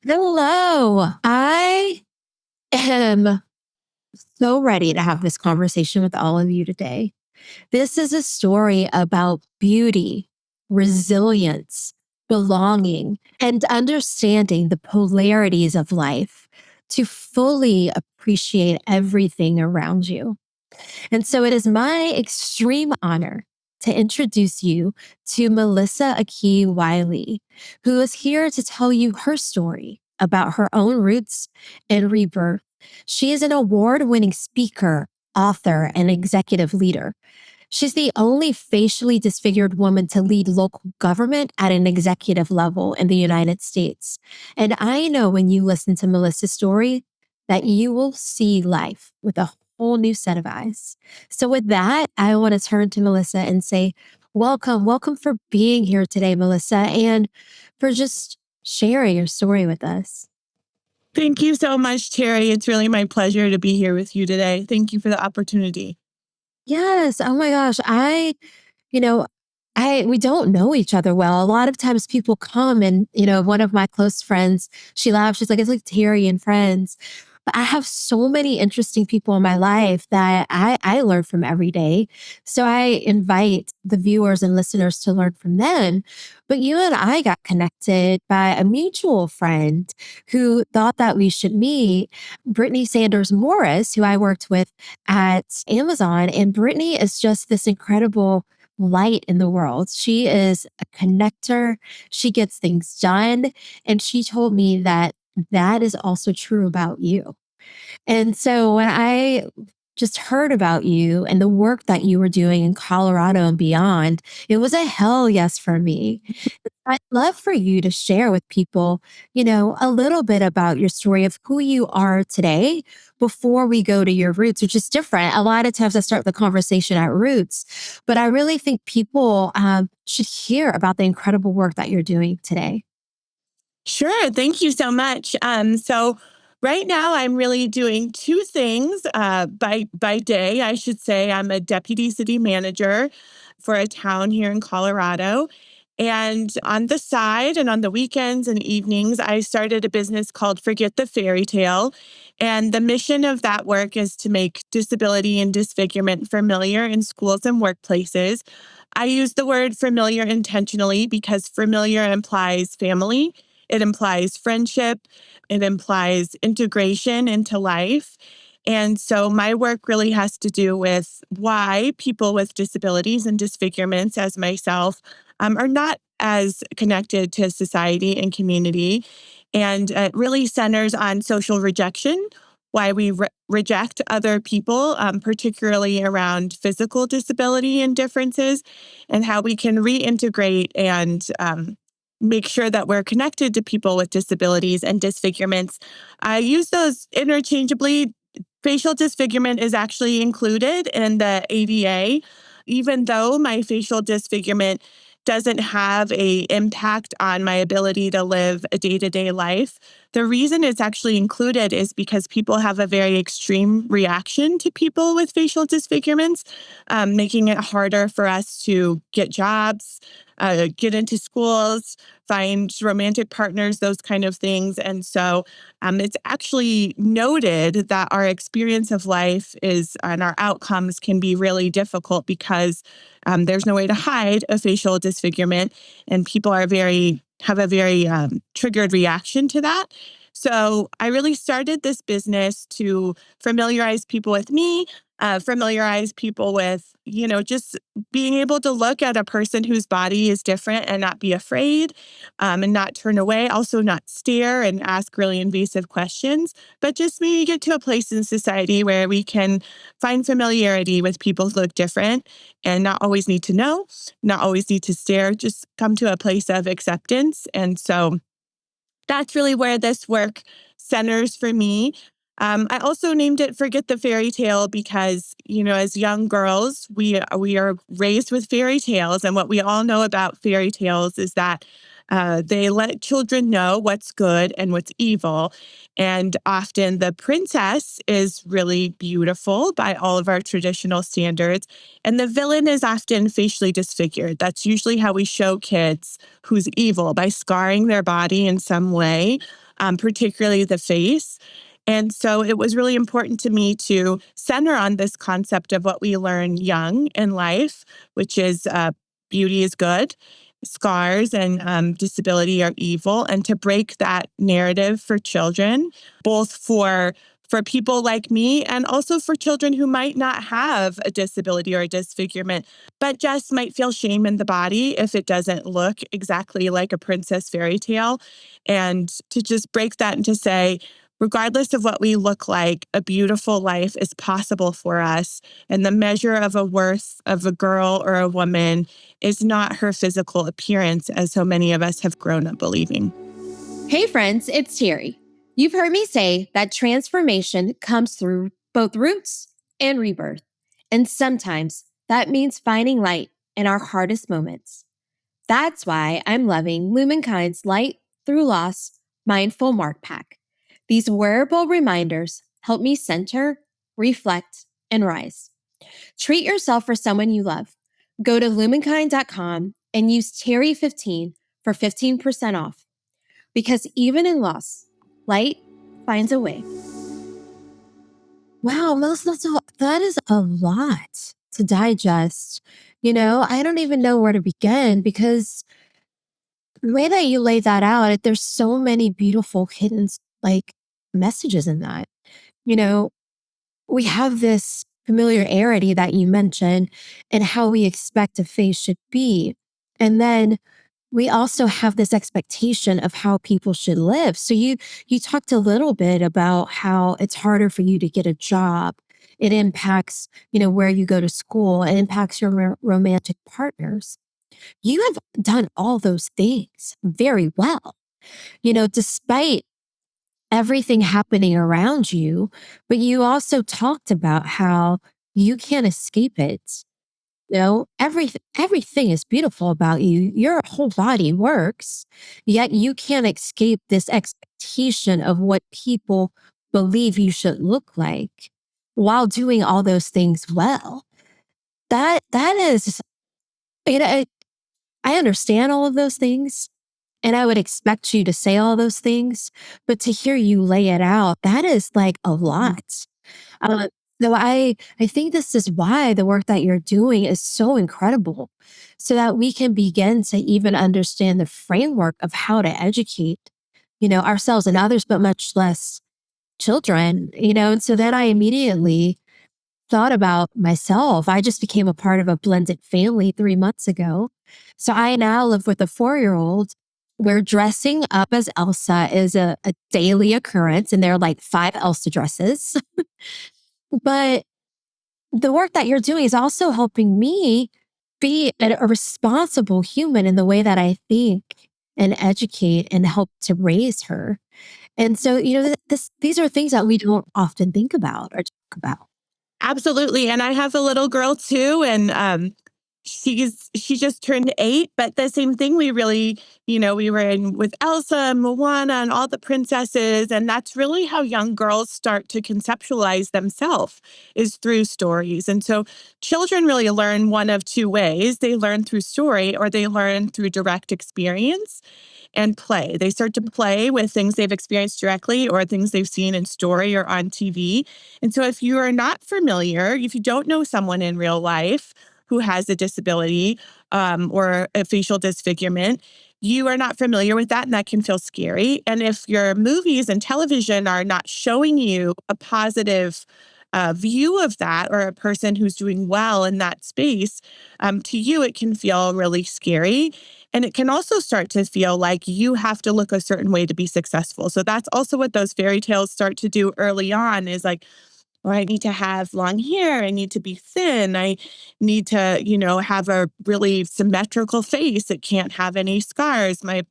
Hello. I am so ready to have this conversation with all of you today. This is a story about beauty, resilience, belonging, and understanding the polarities of life to fully appreciate everything around you. And so it is my extreme honor to introduce you to Melissa Akie Wiley, who is here to tell you her story about her own roots and rebirth. She is an award winning speaker, author, and executive leader. She's the only facially disfigured woman to lead local government at an executive level in the United States. And I know when you listen to Melissa's story that you will see life with a whole new set of eyes. So, with that, I want to turn to Melissa and say, welcome, welcome for being here today, Melissa, and for just sharing your story with us. Thank you so much, Terri. It's really my pleasure to be here with you today. Thank you for the opportunity. Yes. Oh my gosh. You know, we don't know each other well. A lot of times people come and, one of my close friends, she laughs. She's like, it's like Terri and friends. But I have so many interesting people in my life that I learn from every day. So I invite the viewers and listeners to learn from them. But you and I got connected by a mutual friend who thought that we should meet, Brittany Sanders Morris, who I worked with at Amazon. And Brittany is just this incredible light in the world. She is a connector. She gets things done. And she told me that that is also true about you. And so when I just heard about you and the work that you were doing in Colorado and beyond, it was a hell yes for me. I'd love for you to share with people, a little bit about your story of who you are today before we go to your roots, which is different. A lot of times I start the conversation at roots, but I really think people should hear about the incredible work that you're doing today. Sure. Thank you so much. So right now I'm really doing two things by day. I should say I'm a deputy city manager for a town here in Colorado. And on the side and on the weekends and evenings, I started a business called Forget the Fairy Tale. And the mission of that work is to make disability and disfigurement familiar in schools and workplaces. I use the word familiar intentionally because familiar implies family. It implies friendship. It implies integration into life. And so my work really has to do with why people with disabilities and disfigurements, as myself, are not as connected to society and community. And it really centers on social rejection, why we reject other people, particularly around physical disability and differences, and how we can reintegrate and make sure that we're connected to people with disabilities and disfigurements. I use those interchangeably. Facial disfigurement is actually included in the ADA, even though my facial disfigurement doesn't have a impact on my ability to live a day-to-day life. The reason it's actually included is because people have a very extreme reaction to people with facial disfigurements, making it harder for us to get jobs, get into schools, find romantic partners, those kind of things. And so it's actually noted that our experience of life is and our outcomes can be really difficult because there's no way to hide a facial disfigurement, and people have a very triggered reaction to that. So I really started this business to familiarize people with me, familiarize people with, just being able to look at a person whose body is different and not be afraid, and not turn away, also not stare and ask really invasive questions, but just maybe get to a place in society where we can find familiarity with people who look different and not always need to know, not always need to stare, just come to a place of acceptance. And so that's really where this work centers for me. I also named it Forget the Fairy Tale because, as young girls, we are raised with fairy tales. And what we all know about fairy tales is that They let children know what's good and what's evil. And often the princess is really beautiful by all of our traditional standards. And the villain is often facially disfigured. That's usually how we show kids who's evil, by scarring their body in some way, particularly the face. And so it was really important to me to center on this concept of what we learn young in life, which is beauty is good, scars and disability are evil, and to break that narrative for children, both for people like me and also for children who might not have a disability or a disfigurement, but just might feel shame in the body if it doesn't look exactly like a princess fairy tale. And to just break that and to say, regardless of what we look like, a beautiful life is possible for us. And the measure of a worth of a girl or a woman is not her physical appearance, as so many of us have grown up believing. Hey friends, it's Terri. You've heard me say that transformation comes through both roots and rebirth. And sometimes that means finding light in our hardest moments. That's why I'm loving Lumankind's Light Through Loss Mindful Mark Pack. These wearable reminders help me center, reflect, and rise. Treat yourself for someone you love. Go to lumankind.com and use Terri15 for 15% off. Because even in loss, light finds a way. Wow, Melissa, that is a lot to digest. I don't even know where to begin because the way that you lay that out, there's so many beautiful hidden like messages in that. You know, we have this familiarity that you mentioned and how we expect a face should be. And then we also have this expectation of how people should live. So you talked a little bit about how it's harder for you to get a job. It impacts, where you go to school. It impacts your romantic partners. You have done all those things very well, despite everything happening around you. But you also talked about how you can't escape it. Everything is beautiful about you. Your whole body works, yet you can't escape this expectation of what people believe you should look like while doing all those things well. That is, you know, I I understand all of those things, and I would expect you to say all those things, but to hear you lay it out, that is like a lot. Uh, so I think this is why the work that you're doing is so incredible, so that we can begin to even understand the framework of how to educate, ourselves and others, but much less children, and so then I immediately thought about myself. I just became a part of a blended family 3 months ago. So I now live with a 4-year-old where dressing up as Elsa is a daily occurrence, and there are like 5 Elsa dresses. But the work that you're doing is also helping me be a responsible human in the way that I think and educate and help to raise her. And so, these are things that we don't often think about or talk about. Absolutely. And I have a little girl too. And she just turned 8, but the same thing. We really, we were in with Elsa and Moana and all the princesses. And that's really how young girls start to conceptualize themselves, is through stories. And so children really learn one of two ways. They learn through story, or they learn through direct experience and play. They start to play with things they've experienced directly or things they've seen in story or on TV. And so if you are not familiar, if you don't know someone in real life who has a disability or a facial disfigurement, you are not familiar with that, and that can feel scary. And if your movies and television are not showing you a positive view of that, or a person who's doing well in that space, to you, it can feel really scary. And it can also start to feel like you have to look a certain way to be successful. So that's also what those fairy tales start to do early on, is like, or I need to have long hair. I need to be thin. I need to, have a really symmetrical face. It can't have any scars. My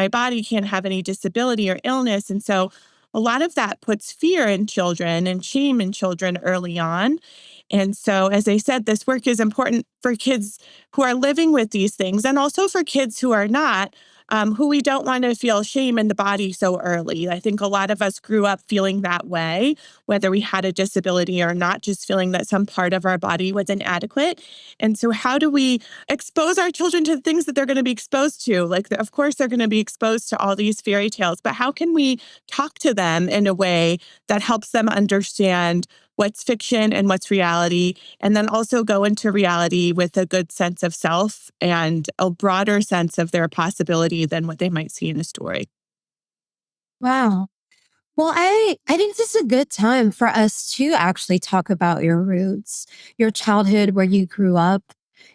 body can't have any disability or illness. And so a lot of that puts fear in children and shame in children early on. And so, as I said, this work is important for kids who are living with these things and also for kids who are not, who we don't want to feel shame in the body so early. I think a lot of us grew up feeling that way, whether we had a disability or not, just feeling that some part of our body was inadequate. And so, how do we expose our children to the things that they're going to be exposed to? Like, of course, they're going to be exposed to all these fairy tales, but how can we talk to them in a way that helps them understand what's fiction and what's reality, and then also go into reality with a good sense of self and a broader sense of their possibility than what they might see in a story. Wow. Well, I think this is a good time for us to actually talk about your roots, your childhood, where you grew up,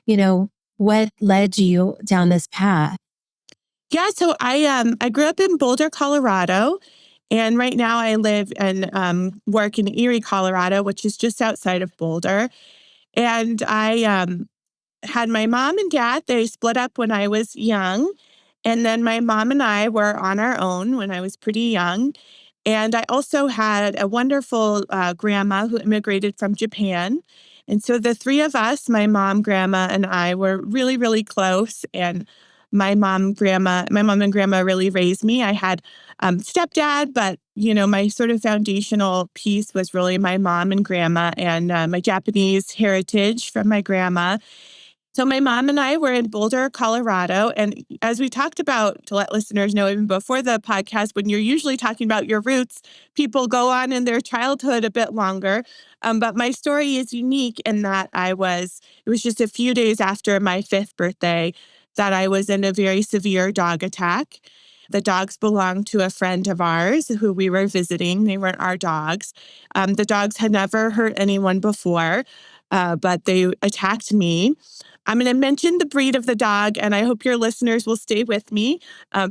you know, what led you down this path. Yeah, so I grew up in Boulder, Colorado, and right now I live and work in Erie, Colorado, which is just outside of Boulder. And I had my mom and dad. They split up when I was young. And then my mom and I were on our own when I was pretty young. And I also had a wonderful grandma who immigrated from Japan. And so the three of us, my mom, grandma, and I, were really, really close. And my mom and grandma really raised me. I had stepdad, but my sort of foundational piece was really my mom and grandma and my Japanese heritage from my grandma. So my mom and I were in Boulder, Colorado. And as we talked about, to let listeners know, even before the podcast, when you're usually talking about your roots, people go on in their childhood a bit longer. But my story is unique in that it was just a few days after my fifth birthday that I was in a very severe dog attack. The dogs belonged to a friend of ours who we were visiting. They weren't our dogs. The dogs had never hurt anyone before, but they attacked me. I'm going to mention the breed of the dog, and I hope your listeners will stay with me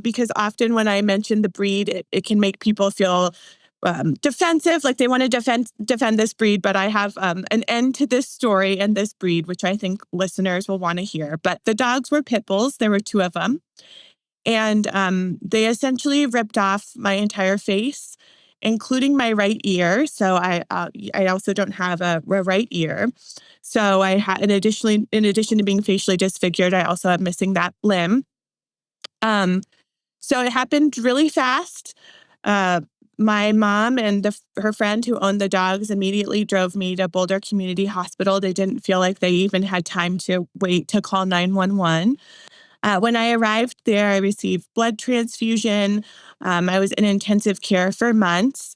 because often when I mention the breed, it can make people feel defensive, like they want to defend this breed. But I have an end to this story and this breed, which I think listeners will want to hear. But the dogs were pit bulls. There were two of them. And they essentially ripped off my entire face, including my right ear. So I also don't have a right ear. So I had, in addition to being facially disfigured, I also am missing that limb. So it happened really fast. My mom and her friend who owned the dogs immediately drove me to Boulder Community Hospital. They didn't feel like they even had time to wait to call 911. When I arrived there, I received blood transfusion. I was in intensive care for months.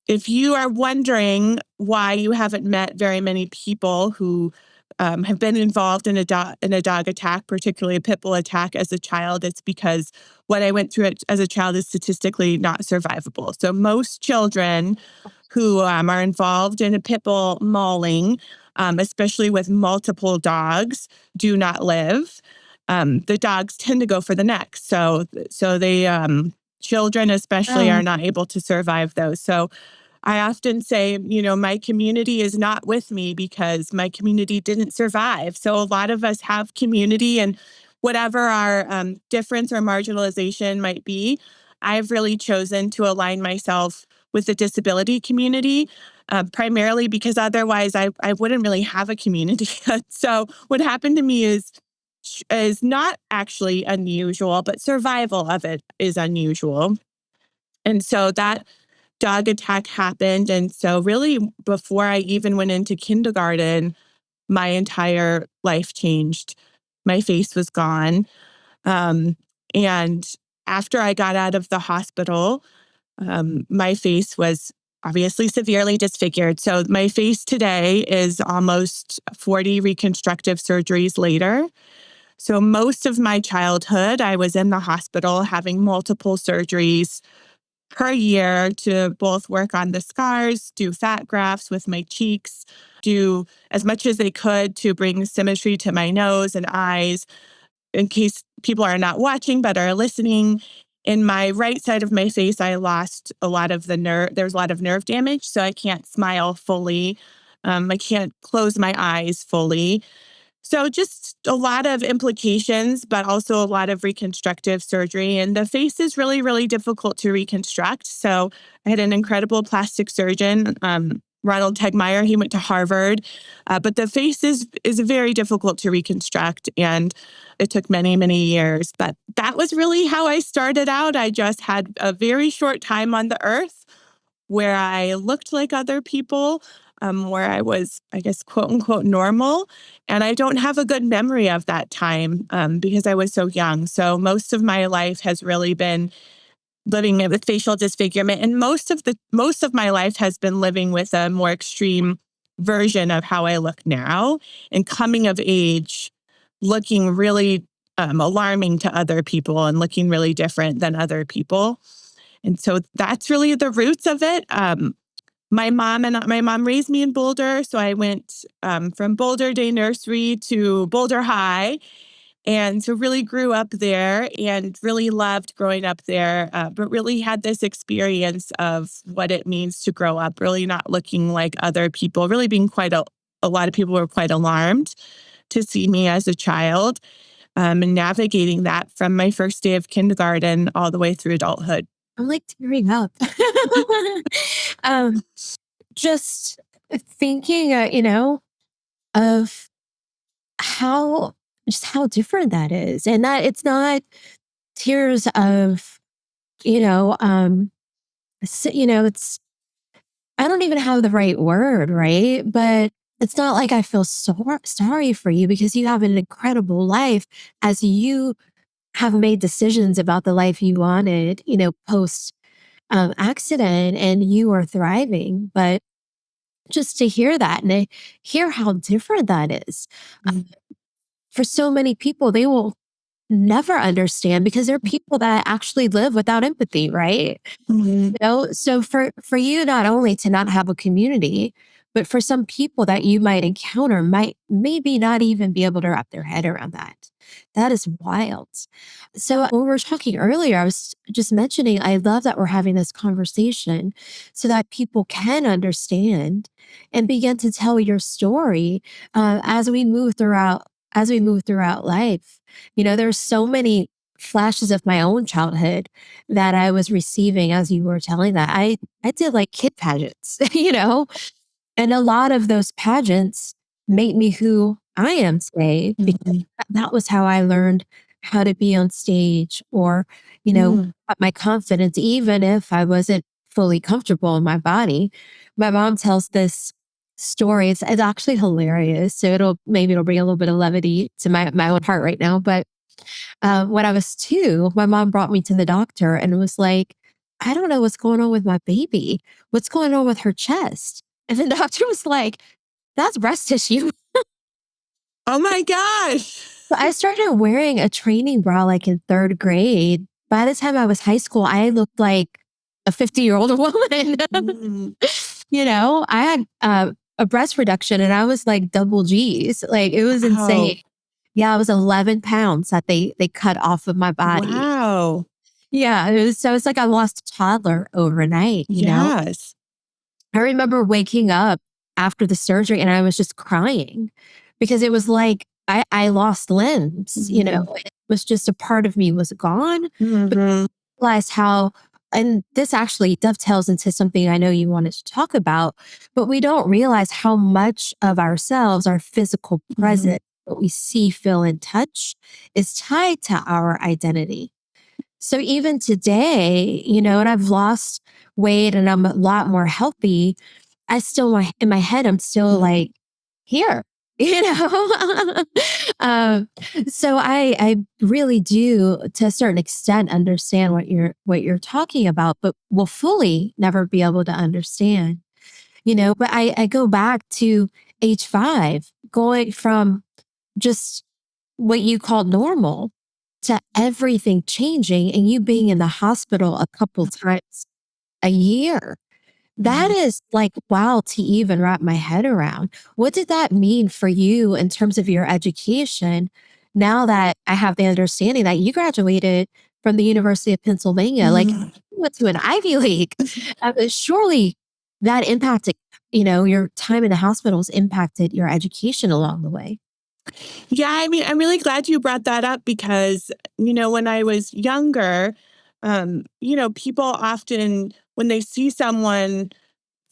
If you are wondering why you haven't met very many people who have been involved in a dog attack, particularly a pit bull attack as a child, it's because what I went through as a child is statistically not survivable. So most children who are involved in a pit bull mauling, especially with multiple dogs, do not live. The dogs tend to go for the neck. So they children especially are Oh, not able to survive those. So I often say, my community is not with me because my community didn't survive. So a lot of us have community, and whatever our difference or marginalization might be, I've really chosen to align myself with the disability community, primarily because otherwise I wouldn't really have a community. So what happened to me is not actually unusual, but survival of it is unusual. And so that dog attack happened. And so, really, before I even went into kindergarten, my entire life changed. My face was gone. Um, and after I got out of the hospital, my face was obviously severely disfigured. So, my face today is almost 40 reconstructive surgeries later. So, most of my childhood, I was in the hospital having multiple surgeries per year to both work on the scars, do fat grafts with my cheeks, do as much as they could to bring symmetry to my nose and eyes. In case people are not watching but are listening, in my right side of my face, I lost a lot of the nerve. There's a lot of nerve damage, so I can't smile fully. I can't close my eyes fully. So just a lot of implications, but also a lot of reconstructive surgery. And the face is really, really difficult to reconstruct. So I had an incredible plastic surgeon Ronald Tegmeyer. He went to Harvard. But the face is very difficult to reconstruct. And it took many, many years. But that was really how I started out. I just had a very short time on the earth where I looked like other people, where I was, I guess, quote unquote, normal. And I don't have a good memory of that time because I was so young. So most of my life has really been living with facial disfigurement. And most of my life has been living with a more extreme version of how I look now, and coming of age, looking really alarming to other people and looking really different than other people. And so that's really the roots of it. My mom raised me in Boulder. So I went from Boulder Day Nursery to Boulder High. And so really grew up there and really loved growing up there, but really had this experience of what it means to grow up, really not looking like other people, really being a lot of people were quite alarmed to see me as a child, and navigating that from my first day of kindergarten all the way through adulthood. I'm like tearing up. um, just thinking, of how how different that is, and that it's not tears of, you know, it's I don't even have the right word, right? But it's not like I feel sorry for you because you have an incredible life as you have made decisions about the life you wanted, post accident, and you are thriving. But just to hear that and to hear how different that is for so many people, they will never understand because there are people that actually live without empathy, right? Mhm. So for you not only to not have a community, but for some people that you might encounter might maybe not even be able to wrap their head around that. That is wild. So when we were talking earlier, I was just mentioning I love that we're having this conversation so that people can understand and begin to tell your story as we move throughout life. There's so many flashes of my own childhood that I was receiving as you were telling that. I did like kid pageants, and a lot of those pageants made me who I am today because Mhm. that was how I learned how to be on stage or, Mm. got my confidence, even if I wasn't fully comfortable in my body. My mom tells this story. It's actually hilarious. So it'll bring a little bit of levity to my own heart right now. But when I was 2, my mom brought me to the doctor and was like, I don't know what's going on with my baby. What's going on with her chest? And the doctor was like, that's breast tissue. Oh my gosh. So I started wearing a training bra like in 3rd grade. By the time I was high school, I looked like a 50-year-old woman. Mm. I had a breast reduction and I was like double G's. Like it was Wow. insane. Yeah, I was 11 pounds that they cut off of my body. Wow. Yeah, it's like I lost a toddler overnight. Yes. I remember waking up after the surgery and I was just crying because it was like I lost limbs. Mhm. It was just a part of me was gone. But Mhm. I realized how, and this actually dovetails into something I know you wanted to talk about, but we don't realize how much of ourselves, our physical Mhm. presence, what we see, feel, and touch is tied to our identity. So even today, and I've lost weight and I'm a lot more healthy, I still in my head, I'm still Mhm. like here, you know? um, so I really do to a certain extent understand what you're talking about, but will fully never be able to understand. But I go back to age 5, going from just what you call normal to everything changing and you being in the hospital a couple times a year. That Mhm. is like wow to even wrap my head around. What did that mean for you in terms of your education? Now that I have the understanding that you graduated from the University of Pennsylvania, like Mhm. you went to an Ivy League, surely that impacted, your time in the hospitals impacted your education along the way. Yeah, I mean, I'm really glad you brought that up because, when I was younger, people often, when they see someone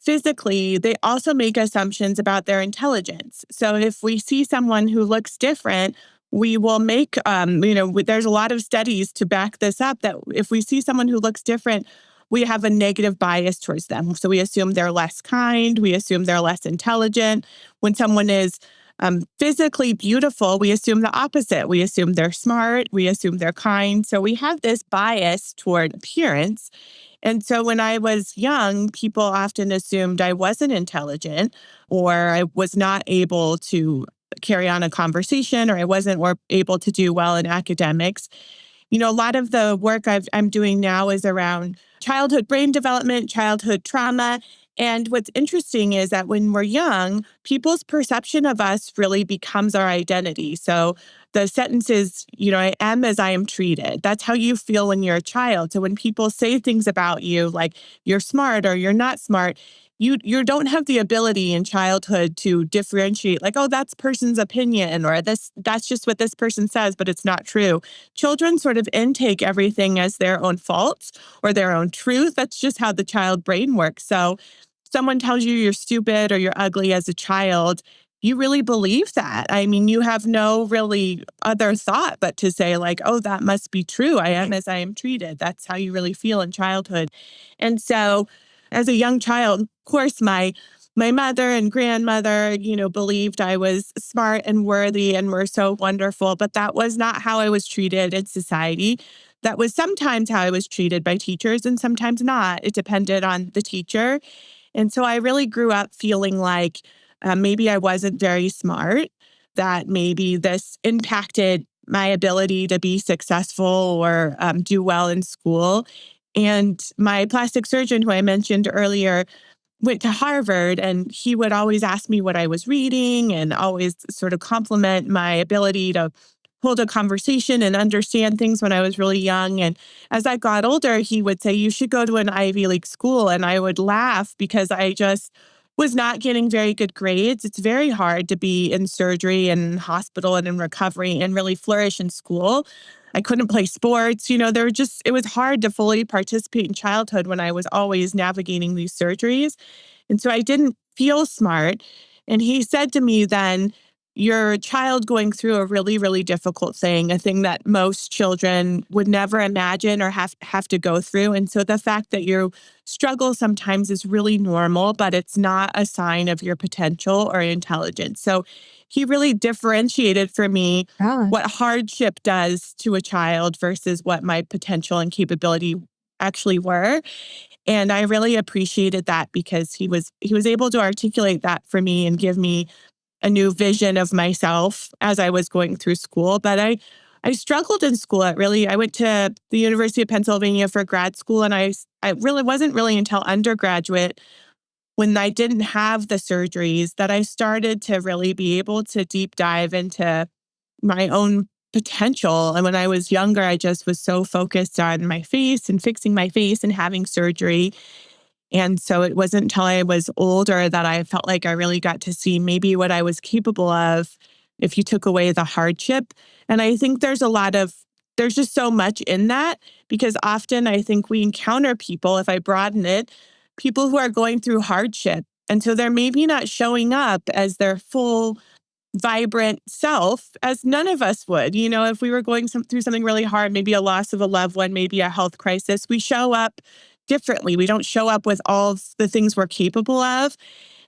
physically, they also make assumptions about their intelligence. So if we see someone who looks different, we will make, there's a lot of studies to back this up that if we see someone who looks different, we have a negative bias towards them. So we assume they're less kind, we assume they're less intelligent. When someone is physically beautiful, we assume the opposite. We assume they're smart, we assume they're kind. So we have this bias toward appearance. And so when I was young, people often assumed I wasn't intelligent or I was not able to carry on a conversation or I wasn't able to do well in academics. A lot of the work I'm doing now is around childhood brain development, childhood trauma. And what's interesting is that when we're young, people's perception of us really becomes our identity. So the sentence is, I am as I am treated. That's how you feel when you're a child. So when people say things about you, like you're smart or you're not smart, you don't have the ability in childhood to differentiate, like, oh, that's person's opinion, or that's just what this person says, but it's not true. Children sort of intake everything as their own faults or their own truth. That's just how the child brain works. So someone tells you you're stupid or you're ugly as a child, you really believe that. I mean, you have no really other thought but to say like, oh, that must be true. I am as I am treated. That's how you really feel in childhood. And so as a young child, of course, my mother and grandmother, believed I was smart and worthy and were so wonderful, but that was not how I was treated in society. That was sometimes how I was treated by teachers and sometimes not. It depended on the teacher. And so I really grew up feeling like maybe I wasn't very smart, that maybe this impacted my ability to be successful or do well in school. And my plastic surgeon, who I mentioned earlier, went to Harvard, and he would always ask me what I was reading and always sort of compliment my ability to hold a conversation and understand things when I was really young. And as I got older, he would say, you should go to an Ivy League school. And I would laugh because I just was not getting very good grades. It's very hard to be in surgery and hospital and in recovery and really flourish in school. I couldn't play sports. It was hard to fully participate in childhood when I was always navigating these surgeries. And so I didn't feel smart. And he said to me then, you're a child going through a really, really difficult thing, a thing that most children would never imagine or have to go through. And so the fact that you struggle sometimes is really normal, but it's not a sign of your potential or intelligence. So he really differentiated for me Gosh. what hardship does to a child versus what my potential and capability actually were. And I really appreciated that because he was able to articulate that for me and give me a new vision of myself as I was going through school. But I struggled in school. I went to the University of Pennsylvania for grad school, and I really wasn't really until undergraduate, when I didn't have the surgeries, that I started to really be able to deep dive into my own potential. And when I was younger, I just was so focused on my face and fixing my face and having surgery. And so it wasn't until I was older that I felt like I really got to see maybe what I was capable of if you took away the hardship. And I think there's just so much in that, because often I think we encounter people, if I broaden it, people who are going through hardship. And so they're maybe not showing up as their full, vibrant self, as none of us would. If we were going through something really hard, maybe a loss of a loved one, maybe a health crisis, we show up differently. We don't show up with all the things we're capable of.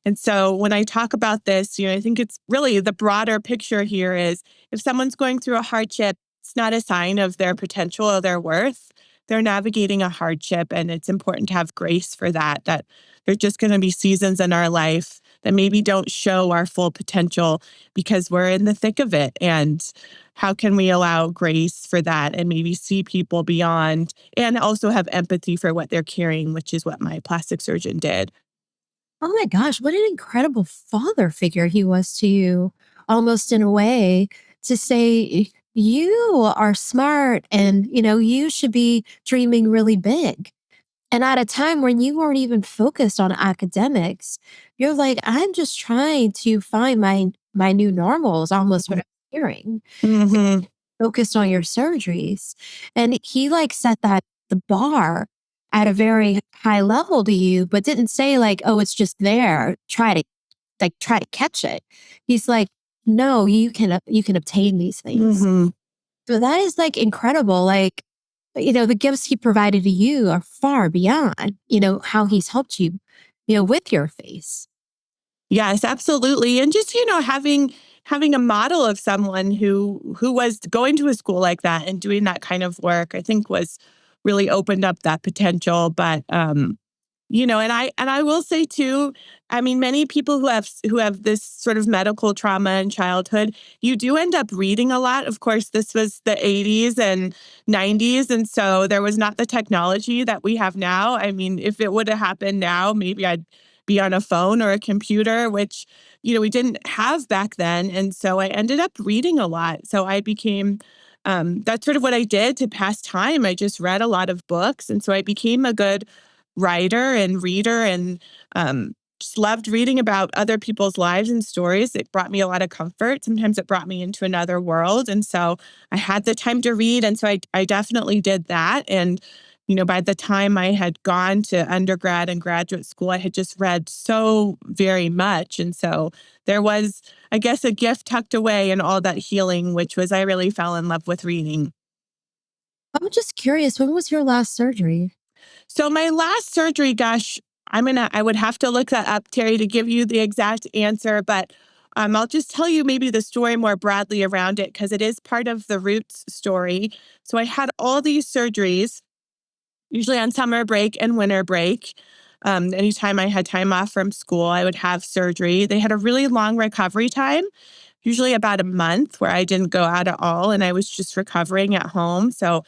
And so when I talk about this, I think it's really the broader picture here is if someone's going through a hardship, it's not a sign of their potential or their worth. They're navigating a hardship, and it's important to have grace for that there's just going to be seasons in our life that maybe don't show our full potential because we're in the thick of it. And how can we allow grace for that and maybe see people beyond and also have empathy for what they're carrying, which is what my plastic surgeon did. Oh my gosh, what an incredible father figure he was to you, almost in a way, to say, you are smart and, you should be dreaming really big. And at a time when you weren't even focused on academics, you're like, I'm just trying to find my new normal is almost what I'm hearing. Hmm. Focused on your surgeries. And he like set the bar at a very high level to you, but didn't say like, oh, it's just there. Try to catch it. He's like, no, you can obtain these things. Hmm. So that is like incredible. Like, the gifts he provided to you are far beyond, how he's helped you, with your face. Yes, absolutely. And just, having a model of someone who was going to a school like that and doing that kind of work, I think was really opened up that potential. But and I will say too, I mean, many people who have this sort of medical trauma in childhood, you do end up reading a lot. Of course, this was the 80s and 90s, and so there was not the technology that we have now. I mean, if it would have happened now, maybe I'd be on a phone or a computer, which we didn't have back then. And so I ended up reading a lot. So I became that's sort of what I did to pass time. I just read a lot of books. And so I became a good writer and reader and just loved reading about other people's lives and stories. It brought me a lot of comfort. Sometimes it brought me into another world. And so I had the time to read. And so I definitely did that. And, by the time I had gone to undergrad and graduate school, I had just read so very much. And so there was, I guess, a gift tucked away in all that healing, which was I really fell in love with reading. I'm just curious, when was your last surgery? So my last surgery, gosh, I would have to look that up, Terry, to give you the exact answer, but I'll just tell you maybe the story more broadly around it because it is part of the Roots story. So I had all these surgeries, usually on summer break and winter break. Anytime I had time off from school, I would have surgery. They had a really long recovery time, usually about a month, where I didn't go out at all and I was just recovering at home. So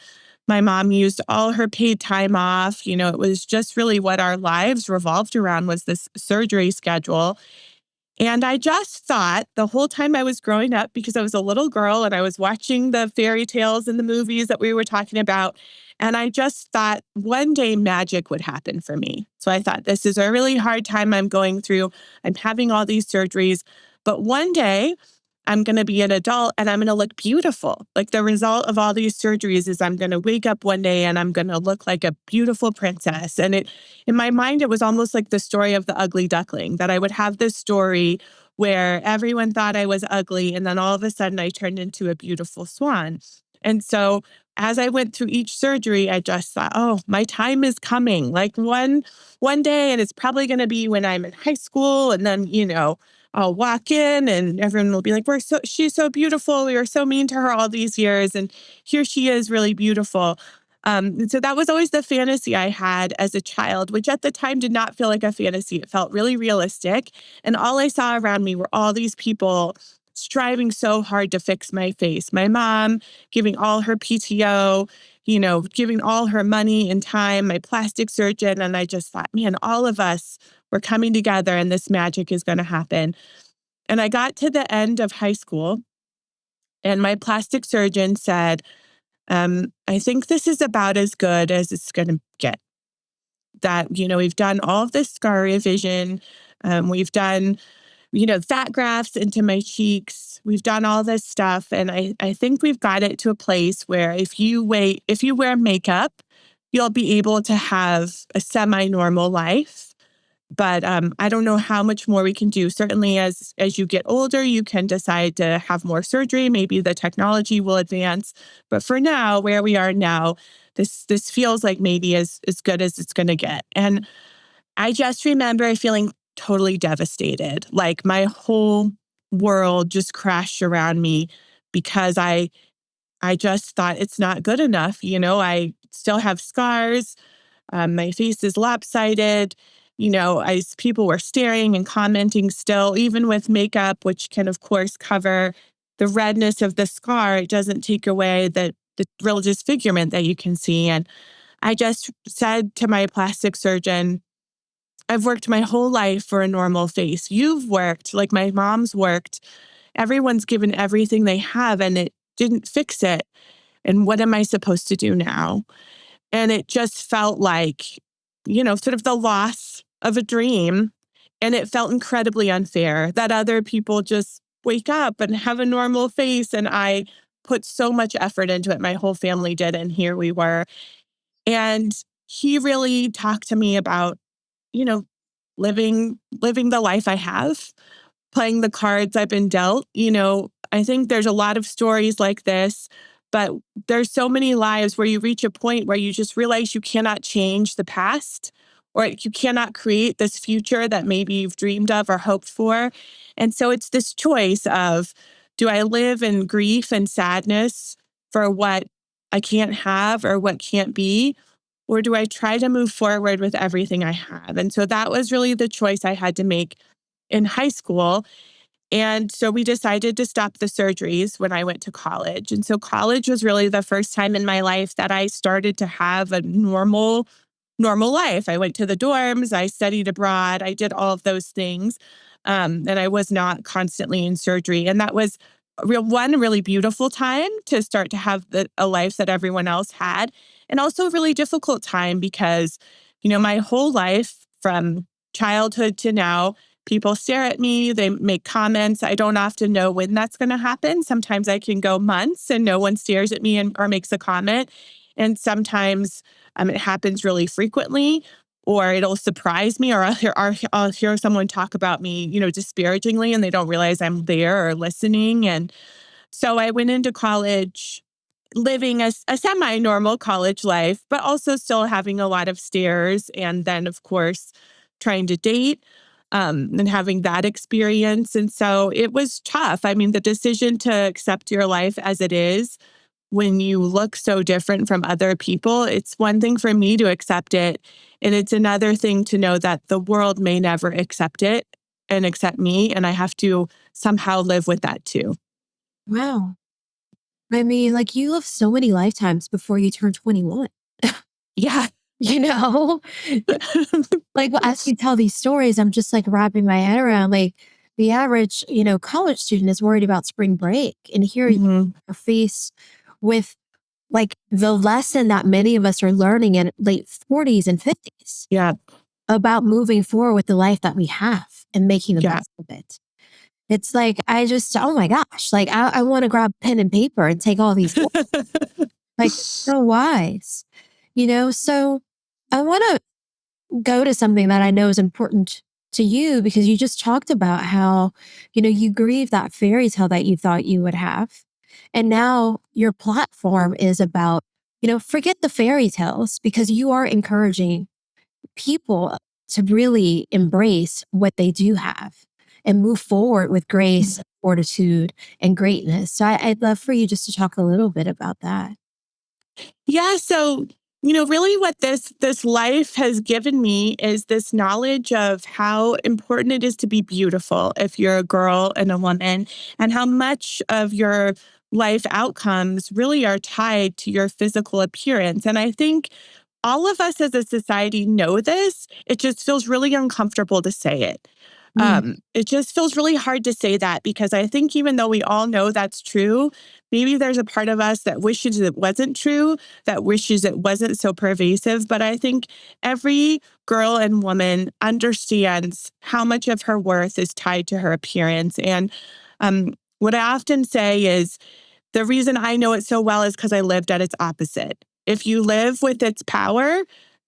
my mom used all her paid time off. It was just really what our lives revolved around was this surgery schedule. And I just thought the whole time I was growing up, because I was a little girl and I was watching the fairy tales and the movies that we were talking about. And I just thought one day magic would happen for me. So I thought, this is a really hard time I'm going through. I'm having all these surgeries. But one day I'm going to be an adult and I'm going to look beautiful. Like the result of all these surgeries is I'm going to wake up one day and I'm going to look like a beautiful princess. And in my mind, it was almost like the story of the ugly duckling, that I would have this story where everyone thought I was ugly. And then all of a sudden I turned into a beautiful swan. And so as I went through each surgery, I just thought, oh, my time is coming. Like one day, and it's probably going to be when I'm in high school. And then, I'll walk in and everyone will be like, she's so beautiful. We were so mean to her all these years. And here she is, really beautiful. And so that was always the fantasy I had as a child, which at the time did not feel like a fantasy. It felt really realistic. And all I saw around me were all these people striving so hard to fix my face. My mom giving all her PTO, giving all her money and time, my plastic surgeon. And I just thought, man, all of us were coming together and this magic is going to happen. And I got to the end of high school and my plastic surgeon said, I think this is about as good as it's going to get. That, we've done all of this scar revision. We've done, fat grafts into my cheeks. We've done all this stuff. And I think we've got it to a place where if you wear makeup, you'll be able to have a semi-normal life. But I don't know how much more we can do. Certainly as you get older, you can decide to have more surgery. Maybe the technology will advance. But for now, where we are now, this feels like maybe as good as it's going to get. And I just remember feeling totally devastated. Like my whole world just crashed around me because I just thought it's not good enough. I still have scars. My face is lopsided. People were staring and commenting still, even with makeup, which can, of course, cover the redness of the scar. It doesn't take away the real disfigurement that you can see. And I just said to my plastic surgeon, I've worked my whole life for a normal face. You've worked, like my mom's worked. Everyone's given everything they have and it didn't fix it. And what am I supposed to do now? And it just felt like, sort of the loss of a dream. And it felt incredibly unfair that other people just wake up and have a normal face. And I put so much effort into it. My whole family did. And here we were. And he really talked to me about, you know, living the life I have, playing the cards I've been dealt. I think there's a lot of stories like this, but there's so many lives where you reach a point where you just realize you cannot change the past, or you cannot create this future that maybe you've dreamed of or hoped for. And so it's this choice of, do I live in grief and sadness for what I can't have or what can't be? Or do I try to move forward with everything I have? And so that was really the choice I had to make in high school. And so we decided to stop the surgeries when I went to college. And so college was really the first time in my life that I started to have a normal life. I went to the dorms, I studied abroad, I did all of those things. And I was not constantly in surgery. And that was one really beautiful time to start to have a life that everyone else had. And also a really difficult time because, my whole life from childhood to now, people stare at me, they make comments. I don't often know when that's going to happen. Sometimes I can go months and no one stares at me or makes a comment. And sometimes it happens really frequently, or it'll surprise me, or I'll hear someone talk about me, disparagingly, and they don't realize I'm there or listening. And so I went into college living a semi-normal college life, but also still having a lot of stares. And then, of course, trying to date and having that experience. And so it was tough. I mean, the decision to accept your life as it is when you look so different from other people, it's one thing for me to accept it. And it's another thing to know that the world may never accept it and accept me. And I have to somehow live with that too. Wow. I mean, like you lived so many lifetimes before you turned 21. Yeah. You know, like as you tell these stories, I'm just like wrapping my head around like the average, college student is worried about spring break. And here you Mhm. are faced with like the lesson that many of us are learning in late 40s and 50s Yeah. about moving forward with the life that we have and making the Yeah. best of it. It's like, oh my gosh, like I want to grab pen and paper and take all these, like, so wise, So I want to go to something that I know is important to you because you just talked about how, you grieve that fairy tale that you thought you would have. And now your platform is about, forget the fairy tales because you are encouraging people to really embrace what they do have and move forward with grace, fortitude, and greatness. So I'd love for you just to talk a little bit about that. Yeah. So, really what this life has given me is this knowledge of how important it is to be beautiful if you're a girl and a woman, and how much of your life outcomes really are tied to your physical appearance. And I think all of us as a society know this. It just feels really uncomfortable to say it. Mm, It just feels really hard to say that because I think even though we all know that's true, maybe there's a part of us that wishes it wasn't true, that wishes it wasn't so pervasive. But I think every girl and woman understands how much of her worth is tied to her appearance. And what I often say is, the reason I know it so well is because I lived at its opposite. If you live with its power,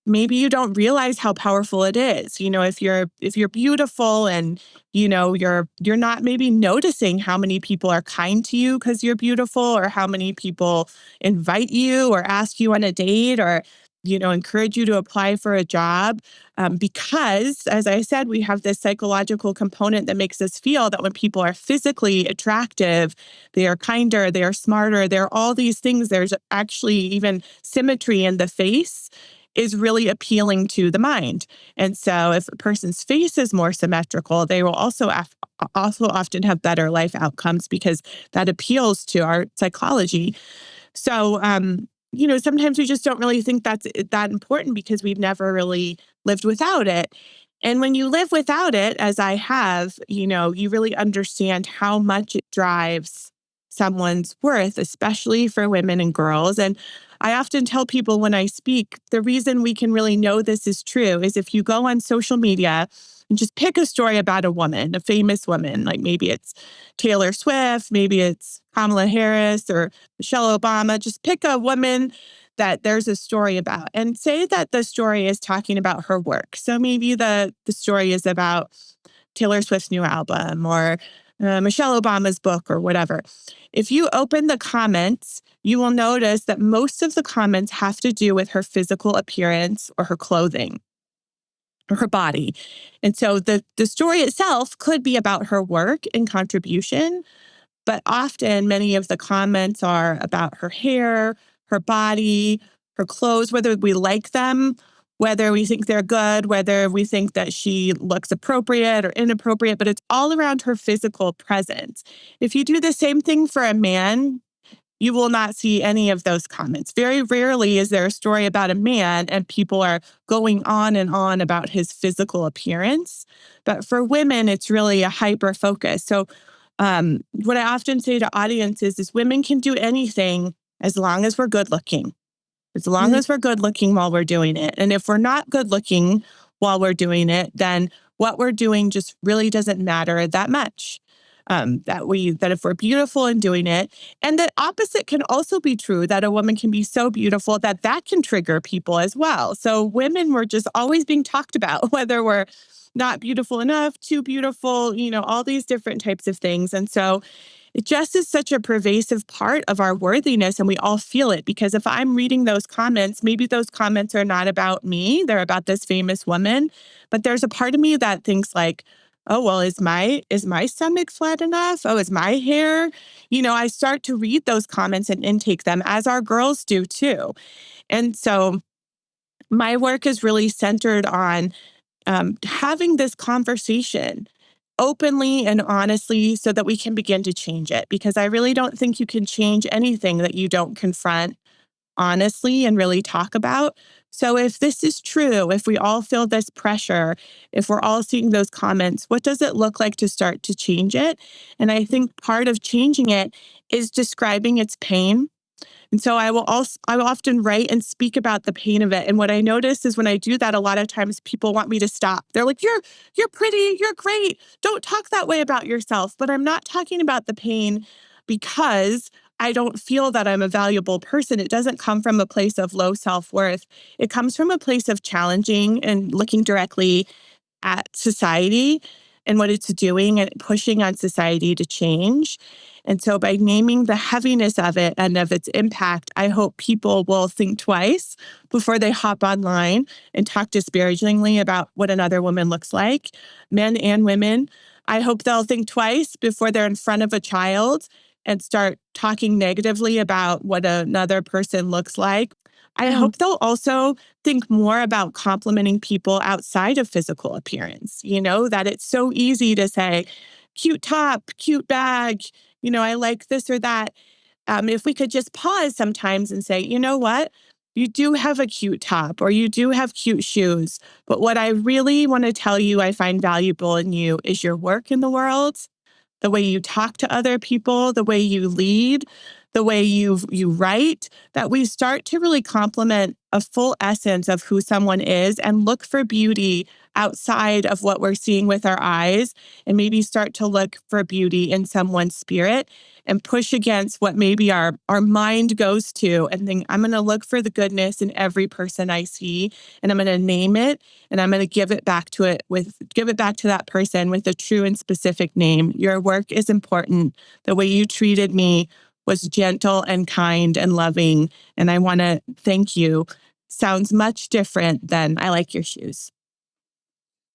maybe you don't realize how powerful it is. If you're beautiful and you're not maybe noticing how many people are kind to you because you're beautiful, or how many people invite you or ask you on a date, or encourage you to apply for a job. Because, as I said, we have this psychological component that makes us feel that when people are physically attractive, they are kinder, they are smarter, they're all these things. There's actually even symmetry in the face is really appealing to the mind. And so if a person's face is more symmetrical, they will also often have better life outcomes because that appeals to our psychology. So, sometimes we just don't really think that's that important because we've never really lived without it. And when you live without it, as I have, you really understand how much it drives someone's worth, especially for women and girls. And I often tell people when I speak, the reason we can really know this is true is if you go on social media and just pick a story about a woman, a famous woman, like maybe it's Taylor Swift, maybe it's Kamala Harris or Michelle Obama. Just pick a woman that there's a story about. And say that the story is talking about her work. So maybe the story is about Taylor Swift's new album or Michelle Obama's book or whatever. If you open the comments, you will notice that most of the comments have to do with her physical appearance or her clothing or her body. And so the story itself could be about her work and contribution, but often many of the comments are about her hair, her body, her clothes, whether we like them, whether we think they're good, whether we think that she looks appropriate or inappropriate, but it's all around her physical presence. If you do the same thing for a man, you will not see any of those comments. Very rarely is there a story about a man and people are going on and on about his physical appearance. But for women, it's really a hyper focus. So what I often say to audiences is women can do anything as long as we're good looking, as long as we're good looking while we're doing it. And if we're not good looking while we're doing it, then what we're doing just really doesn't matter that much. That if we're beautiful in doing it, and the opposite can also be true, that a woman can be so beautiful that can trigger people as well. So women were just always being talked about, whether we're not beautiful enough, too beautiful, all these different types of things. And so it just is such a pervasive part of our worthiness, and we all feel it, because if I'm reading those comments, maybe those comments are not about me, they're about this famous woman, but there's a part of me that thinks like, oh, well, is my stomach flat enough? Oh, is my hair? I start to read those comments and intake them, as our girls do too. And so my work is really centered on having this conversation openly and honestly so that we can begin to change it. Because I really don't think you can change anything that you don't confront honestly and really talk about. So if this is true, if we all feel this pressure, if we're all seeing those comments, what does it look like to start to change it? And I think part of changing it is describing its pain. And so I will often write and speak about the pain of it. And what I notice is when I do that, a lot of times people want me to stop. They're like, you're pretty, you're great. Don't talk that way about yourself. But I'm not talking about the pain because I don't feel that I'm a valuable person. It doesn't come from a place of low self-worth. It comes from a place of challenging and looking directly at society and what it's doing and pushing on society to change. And so by naming the heaviness of it and of its impact, I hope people will think twice before they hop online and talk disparagingly about what another woman looks like, men and women. I hope they'll think twice before they're in front of a child and start talking negatively about what another person looks like. I Yeah. hope they'll also think more about complimenting people outside of physical appearance, that it's so easy to say, cute top, cute bag, I like this or that. If we could just pause sometimes and say, you know what? You do have a cute top or you do have cute shoes. But what I really want to tell you I find valuable in you is your work in the world, the way you talk to other people, the way you lead, the way you write, that we start to really complement a full essence of who someone is and look for beauty outside of what we're seeing with our eyes, and maybe start to look for beauty in someone's spirit and push against what maybe our mind goes to and think, I'm going to look for the goodness in every person I see, and I'm going to name it, and I'm going to give it back to that person with a true and specific name. Your work is important. The way you treated me was gentle and kind and loving, and I want to thank you. Sounds much different than I like your shoes.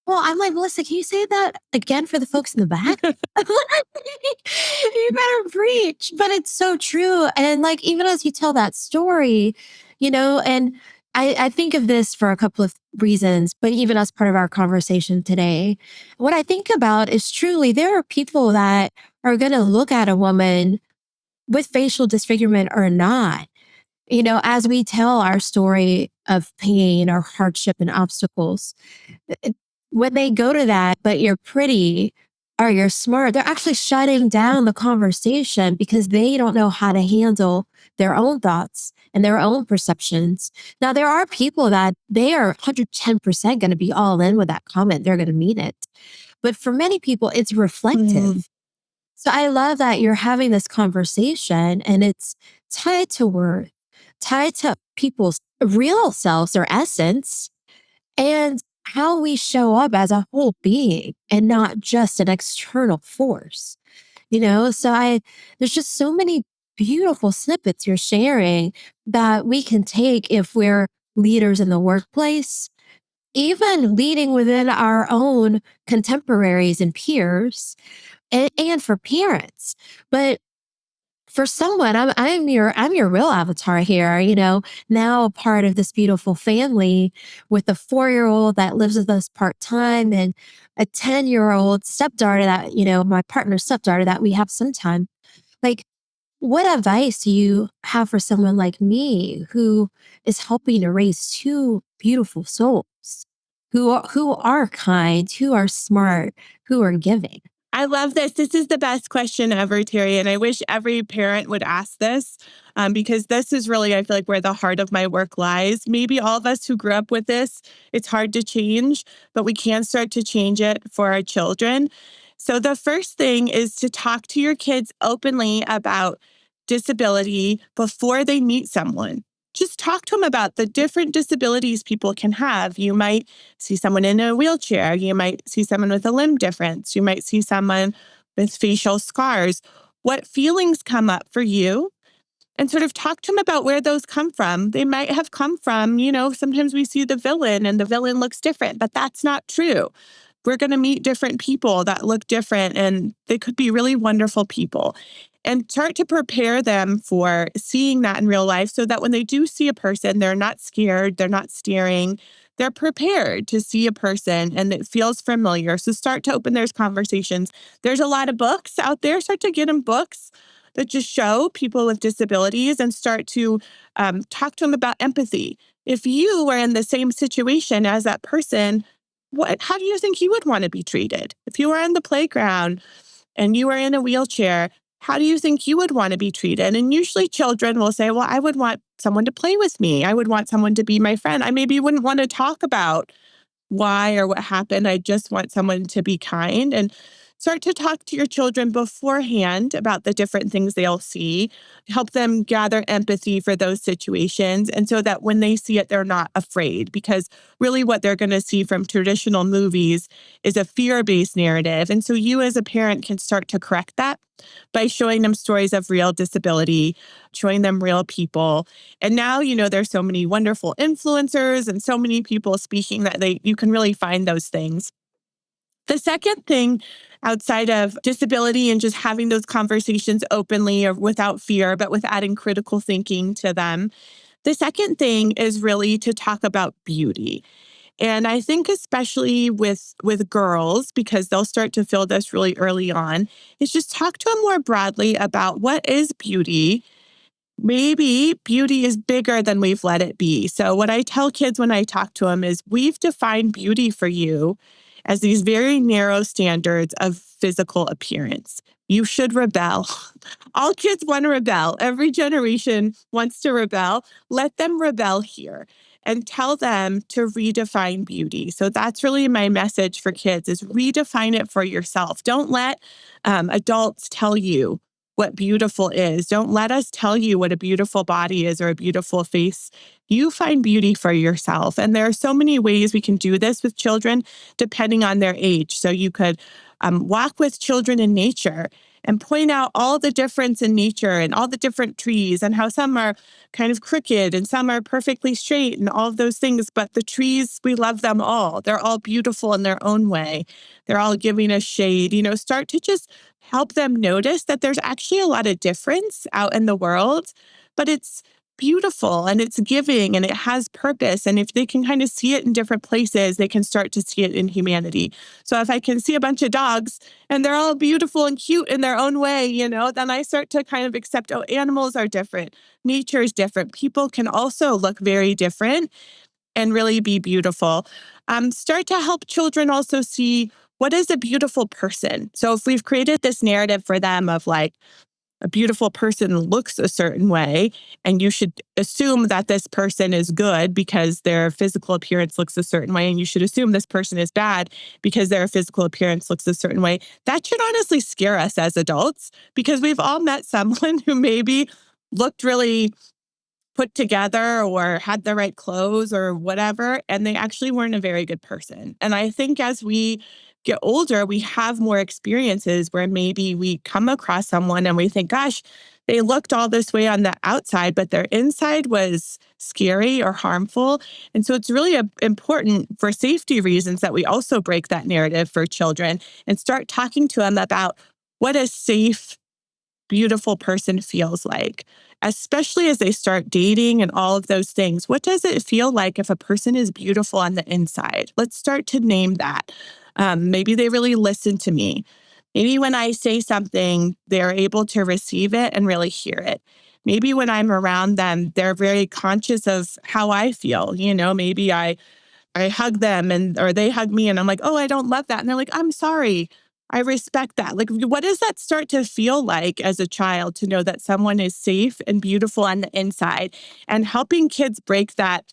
Well, I'm like, Melissa, can you say that again for the folks in the back? You better preach. But it's so true. And like, even as you tell that story, and I think of this for a couple of reasons, but even as part of our conversation today, what I think about is truly there are people that are going to look at a woman with facial disfigurement or not, as we tell our story of pain or hardship and obstacles. it- when they go to that, but you're pretty or you're smart, they're actually shutting down the conversation because they don't know how to handle their own thoughts and their own perceptions. Now, there are people that they are 110% going to be all in with that comment. They're going to mean it. But for many people, it's Mm, reflective. So I love that you're having this conversation and it's tied to worth, tied to people's real selves or essence and how we show up as a whole being and not just an external force. There's just so many beautiful snippets you're sharing that we can take if we're leaders in the workplace, even leading within our own contemporaries and peers, and for parents. But for someone, I'm your real avatar here, now a part of this beautiful family with a 4-year-old that lives with us part-time and a 10-year-old stepdaughter that, my partner's stepdaughter that we have sometime. Like, what advice do you have for someone like me who is helping to raise two beautiful souls who are kind, who are smart, who are giving? I love this. This is the best question ever, Terri. And I wish every parent would ask this because this is really, I feel like, where the heart of my work lies. Maybe all of us who grew up with this, it's hard to change, but we can start to change it for our children. So the first thing is to talk to your kids openly about disability before they meet someone. Just talk to them about the different disabilities people can have. You might see someone in a wheelchair. You might see someone with a limb difference. You might see someone with facial scars. What feelings come up for you? And sort of talk to them about where those come from. They might have come from, sometimes we see the villain and the villain looks different, but that's not true. We're going to meet different people that look different, and they could be really wonderful people. And start to prepare them for seeing that in real life so that when they do see a person, they're not scared, they're not staring, they're prepared to see a person and it feels familiar. So start to open those conversations. There's a lot of books out there. Start to get them books that just show people with disabilities and start to talk to them about empathy. If you were in the same situation as that person, how do you think you would want to be treated? If you were on the playground and you were in a wheelchair, how do you think you would want to be treated? And usually children will say, well, I would want someone to play with me. I would want someone to be my friend. I maybe wouldn't want to talk about why or what happened. I just want someone to be kind, and start to talk to your children beforehand about the different things they'll see, help them gather empathy for those situations. And so that when they see it, they're not afraid, because really what they're going to see from traditional movies is a fear-based narrative. And so you as a parent can start to correct that by showing them stories of real disability, showing them real people. And now, there's so many wonderful influencers and so many people speaking that you can really find those things. The second thing, outside of disability and just having those conversations openly or without fear, but with adding critical thinking to them, the second thing is really to talk about beauty. And I think especially with girls, because they'll start to feel this really early on, is just talk to them more broadly about what is beauty. Maybe beauty is bigger than we've let it be. So what I tell kids when I talk to them is, we've defined beauty for you as these very narrow standards of physical appearance. You should rebel. All kids want to rebel. Every generation wants to rebel. Let them rebel here and tell them to redefine beauty. So that's really my message for kids, is redefine it for yourself. Don't let adults tell you what beautiful is. Don't let us tell you what a beautiful body is or a beautiful face. You find beauty for yourself. And there are so many ways we can do this with children depending on their age. So you could walk with children in nature and point out all the difference in nature and all the different trees and how some are kind of crooked and some are perfectly straight and all of those things. But the trees, we love them all. They're all beautiful in their own way. They're all giving us shade. Start to just help them notice that there's actually a lot of difference out in the world, but it's beautiful and it's giving and it has purpose. And if they can kind of see it in different places, they can start to see it in humanity. So if I can see a bunch of dogs and they're all beautiful and cute in their own way, then I start to kind of accept, oh, animals are different. Nature is different. People can also look very different and really be beautiful. Start to help children also see what is a beautiful person. So if we've created this narrative for them of like, a beautiful person looks a certain way, and you should assume that this person is good because their physical appearance looks a certain way, and you should assume this person is bad because their physical appearance looks a certain way. That should honestly scare us as adults, because we've all met someone who maybe looked really put together or had the right clothes or whatever, and they actually weren't a very good person. And I think as we get older, we have more experiences where maybe we come across someone and we think, gosh, they looked all this way on the outside, but their inside was scary or harmful. And so it's really important for safety reasons that we also break that narrative for children and start talking to them about what a safe, beautiful person feels like, especially as they start dating and all of those things. What does it feel like if a person is beautiful on the inside? Let's start to name that. Maybe they really listen to me. Maybe when I say something, they're able to receive it and really hear it. Maybe when I'm around them, they're very conscious of how I feel. Maybe I hug them or they hug me and I'm like, oh, I don't love that. And they're like, I'm sorry. I respect that. Like, what does that start to feel like as a child to know that someone is safe and beautiful on the inside, and helping kids break that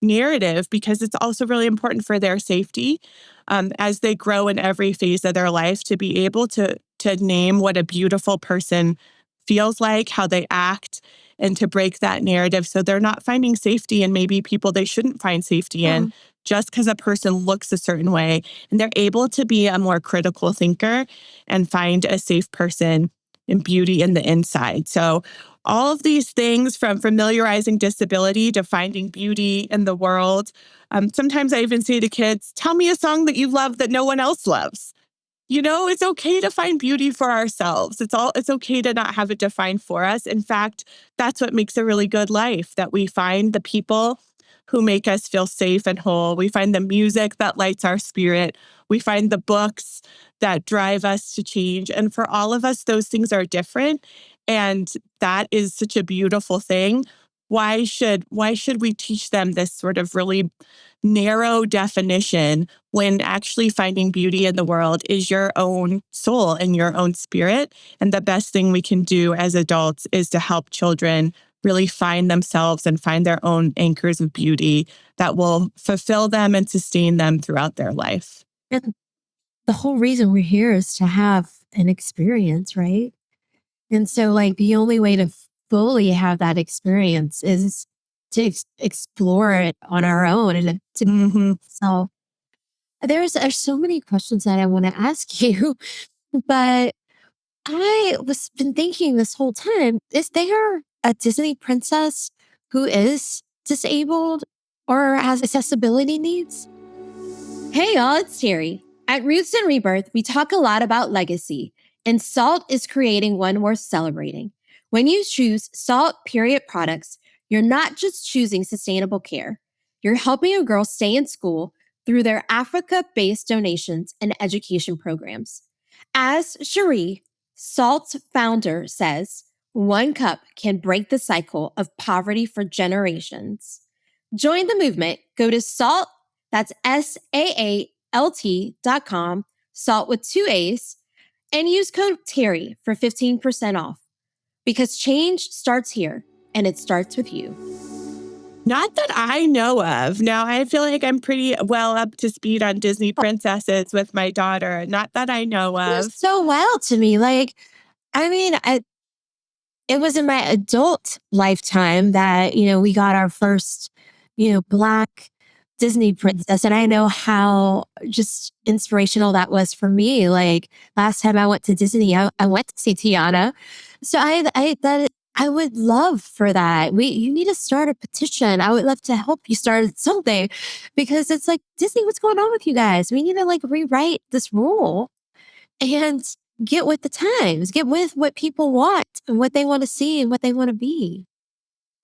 narrative, because it's also really important for their safety as they grow in every phase of their life, to be able to name what a beautiful person feels like, how they act, and to break that narrative so they're not finding safety in maybe people they shouldn't find safety in just because a person looks a certain way. And they're able to be a more critical thinker and find a safe person and beauty in the inside. So all of these things, from familiarizing disability to finding beauty in the world. Sometimes I even say to kids, tell me a song that you love that no one else loves. It's okay to find beauty for ourselves. It's okay to not have it defined for us. In fact, that's what makes a really good life, that we find the people who make us feel safe and whole. We find the music that lights our spirit. We find the books that drive us to change. And for all of us, those things are different. And that is such a beautiful thing. Why should we teach them this sort of really narrow definition when actually finding beauty in the world is your own soul and your own spirit? And the best thing we can do as adults is to help children really find themselves and find their own anchors of beauty that will fulfill them and sustain them throughout their life. And the whole reason we're here is to have an experience, right? And so, like, the only way to fully have that experience is to explore it on our own and to. So, there's so many questions that I want to ask you, but I was been thinking this whole time: is there a Disney princess who is disabled or has accessibility needs? Hey y'all, it's Terri. At Roots+Rebirth, we talk a lot about legacy, and SALT is creating one worth celebrating. When you choose SALT period products, you're not just choosing sustainable care. You're helping a girl stay in school through their Africa-based donations and education programs. As Cherie, SALT's founder, says, one cup can break the cycle of poverty for generations. Join the movement. Go to SALT, that's SAALT.com, SALT with 2 A's, and use code Terri for 15% off. Because change starts here, and it starts with you. Not that I know of. Now, I feel like I'm pretty well up to speed on Disney princesses with my daughter. Not that I know It was of. so wild to me. Like, I mean, it was in my adult lifetime that, we got our first, Black Disney princess. And I know how just inspirational that was for me. Like, last time I went to Disney, I went to see Tiana. So I would love for that. You need to start a petition. I would love to help you start something, because it's like, Disney, what's going on with you guys? We need to rewrite this rule and get with the times, get with what people want and what they want to see and what they want to be.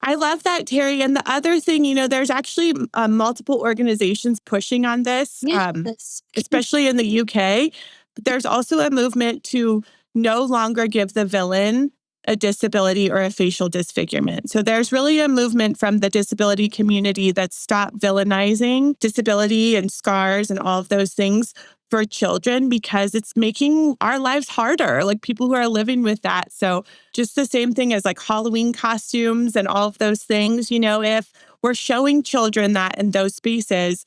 I love that, Terri. And the other thing, there's actually multiple organizations pushing on this, Yes. especially in the UK. But there's also a movement to no longer give the villain a disability or a facial disfigurement. So there's really a movement from the disability community that stop villainizing disability and scars and all of those things for children, because it's making our lives harder, like people who are living with that. So just the same thing as like Halloween costumes and all of those things, if we're showing children that in those spaces,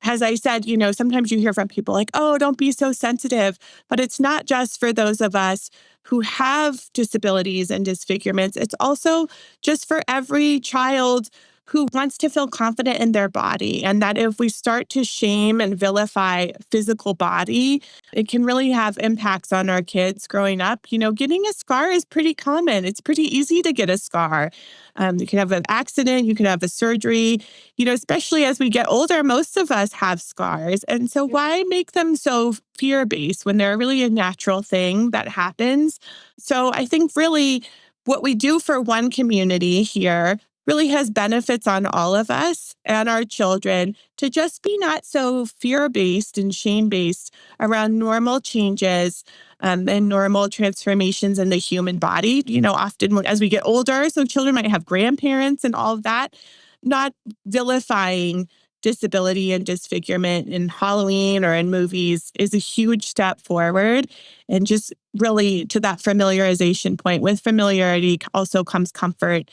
as I said, sometimes you hear from people like, oh, don't be so sensitive. But it's not just for those of us who have disabilities and disfigurements. It's also just for every child who wants to feel confident in their body. And that if we start to shame and vilify physical body, it can really have impacts on our kids growing up. Getting a scar is pretty common. It's pretty easy to get a scar. You can have an accident, you can have a surgery. Especially as we get older, most of us have scars. And so why make them so fear-based when they're really a natural thing that happens? So I think really what we do for one community here really has benefits on all of us and our children to just be not so fear-based and shame-based around normal changes and normal transformations in the human body. Often as we get older, so children might have grandparents and all of that, not vilifying disability and disfigurement in Halloween or in movies is a huge step forward. And just really to that familiarization point, with familiarity also comes comfort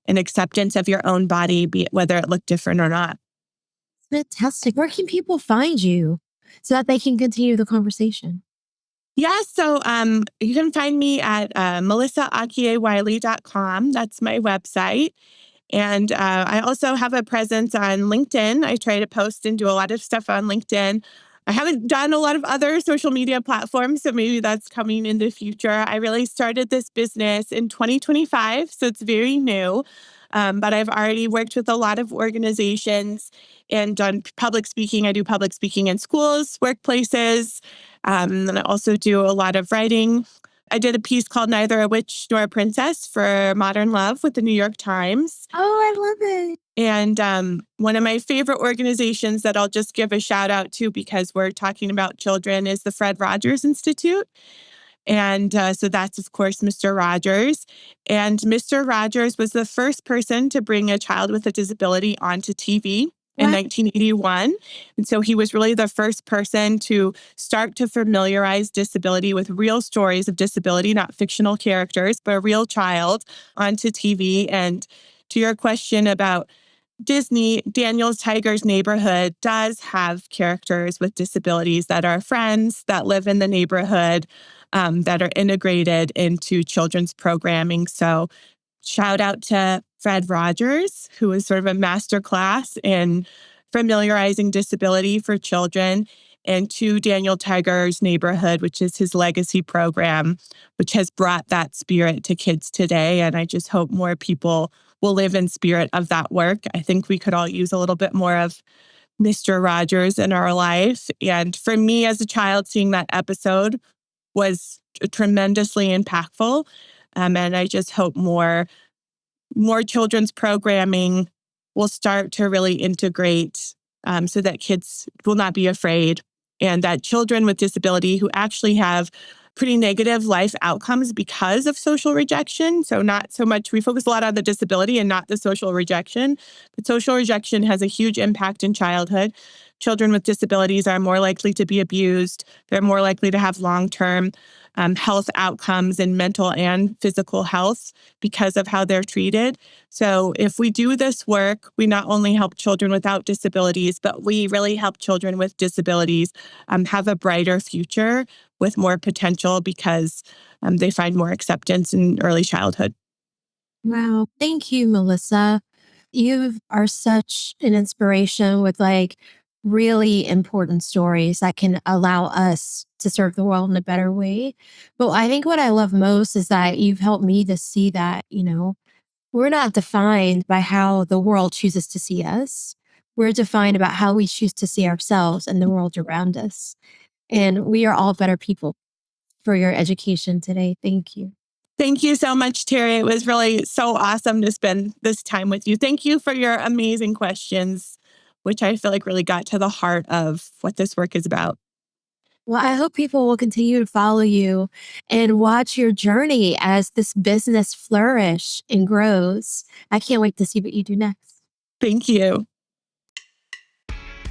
and acceptance of your own body, be it whether it looked different or not. Fantastic. Where can people find you so that they can continue the conversation? Yeah, so you can find me at melissaakiewiley.com. That's my website. And I also have a presence on LinkedIn. I try to post and do a lot of stuff on LinkedIn. I haven't done a lot of other social media platforms, so maybe that's coming in the future. I really started this business in 2025, so it's very new. But I've already worked with a lot of organizations and done public speaking. I do public speaking in schools, workplaces, and I also do a lot of writing. I did a piece called Neither a Witch Nor a Princess for Modern Love with the New York Times. Oh, I love it. And one of my favorite organizations that I'll just give a shout out to because we're talking about children is the Fred Rogers Institute. And so that's, of course, Mr. Rogers. And Mr. Rogers was the first person to bring a child with a disability onto TV in 1981. And so he was really the first person to start to familiarize disability with real stories of disability, not fictional characters, but a real child onto TV. And to your question about Disney, Daniel's Tiger's Neighborhood does have characters with disabilities that are friends that live in the neighborhood that are integrated into children's programming. So shout out to Fred Rogers, who is sort of a master class in familiarizing disability for children, and to Daniel Tiger's Neighborhood, which is his legacy program, which has brought that spirit to kids today. And I just hope more people will live in spirit of that work. I think we could all use a little bit more of Mr. Rogers in our life. And for me as a child, seeing that episode was tremendously impactful. And I just hope more children's programming will start to really integrate so that kids will not be afraid, and that children with disability who actually have pretty negative life outcomes because of social rejection. So not so much, we focus a lot on the disability and not the social rejection, but social rejection has a huge impact in childhood. Children with disabilities are more likely to be abused. They're more likely to have long-term health outcomes in mental and physical health because of how they're treated. So if we do this work, we not only help children without disabilities, but we really help children with disabilities have a brighter future with more potential because they find more acceptance in early childhood. Wow. Thank you, Melissa. You are such an inspiration with really important stories that can allow us to serve the world in a better way. But I think what I love most is that you've helped me to see that, we're not defined by how the world chooses to see us. We're defined about how we choose to see ourselves and the world around us. And we are all better people for your education today. Thank you. Thank you so much, Terri. It was really so awesome to spend this time with you. Thank you for your amazing questions, which I feel like really got to the heart of what this work is about. Well, I hope people will continue to follow you and watch your journey as this business flourish and grows. I can't wait to see what you do next. Thank you.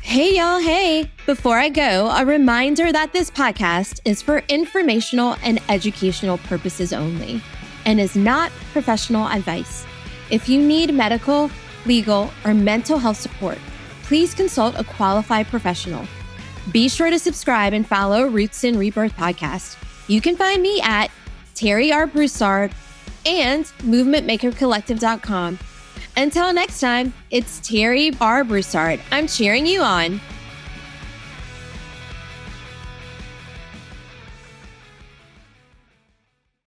Hey, y'all. Hey, before I go, a reminder that this podcast is for informational and educational purposes only and is not professional advice. If you need medical, legal, or mental health support, please consult a qualified professional. Be sure to subscribe and follow Roots+Rebirth podcast. You can find me at Terri R Broussard and movementmakercollective.com. Until next time, it's Terri R Broussard. I'm cheering you on.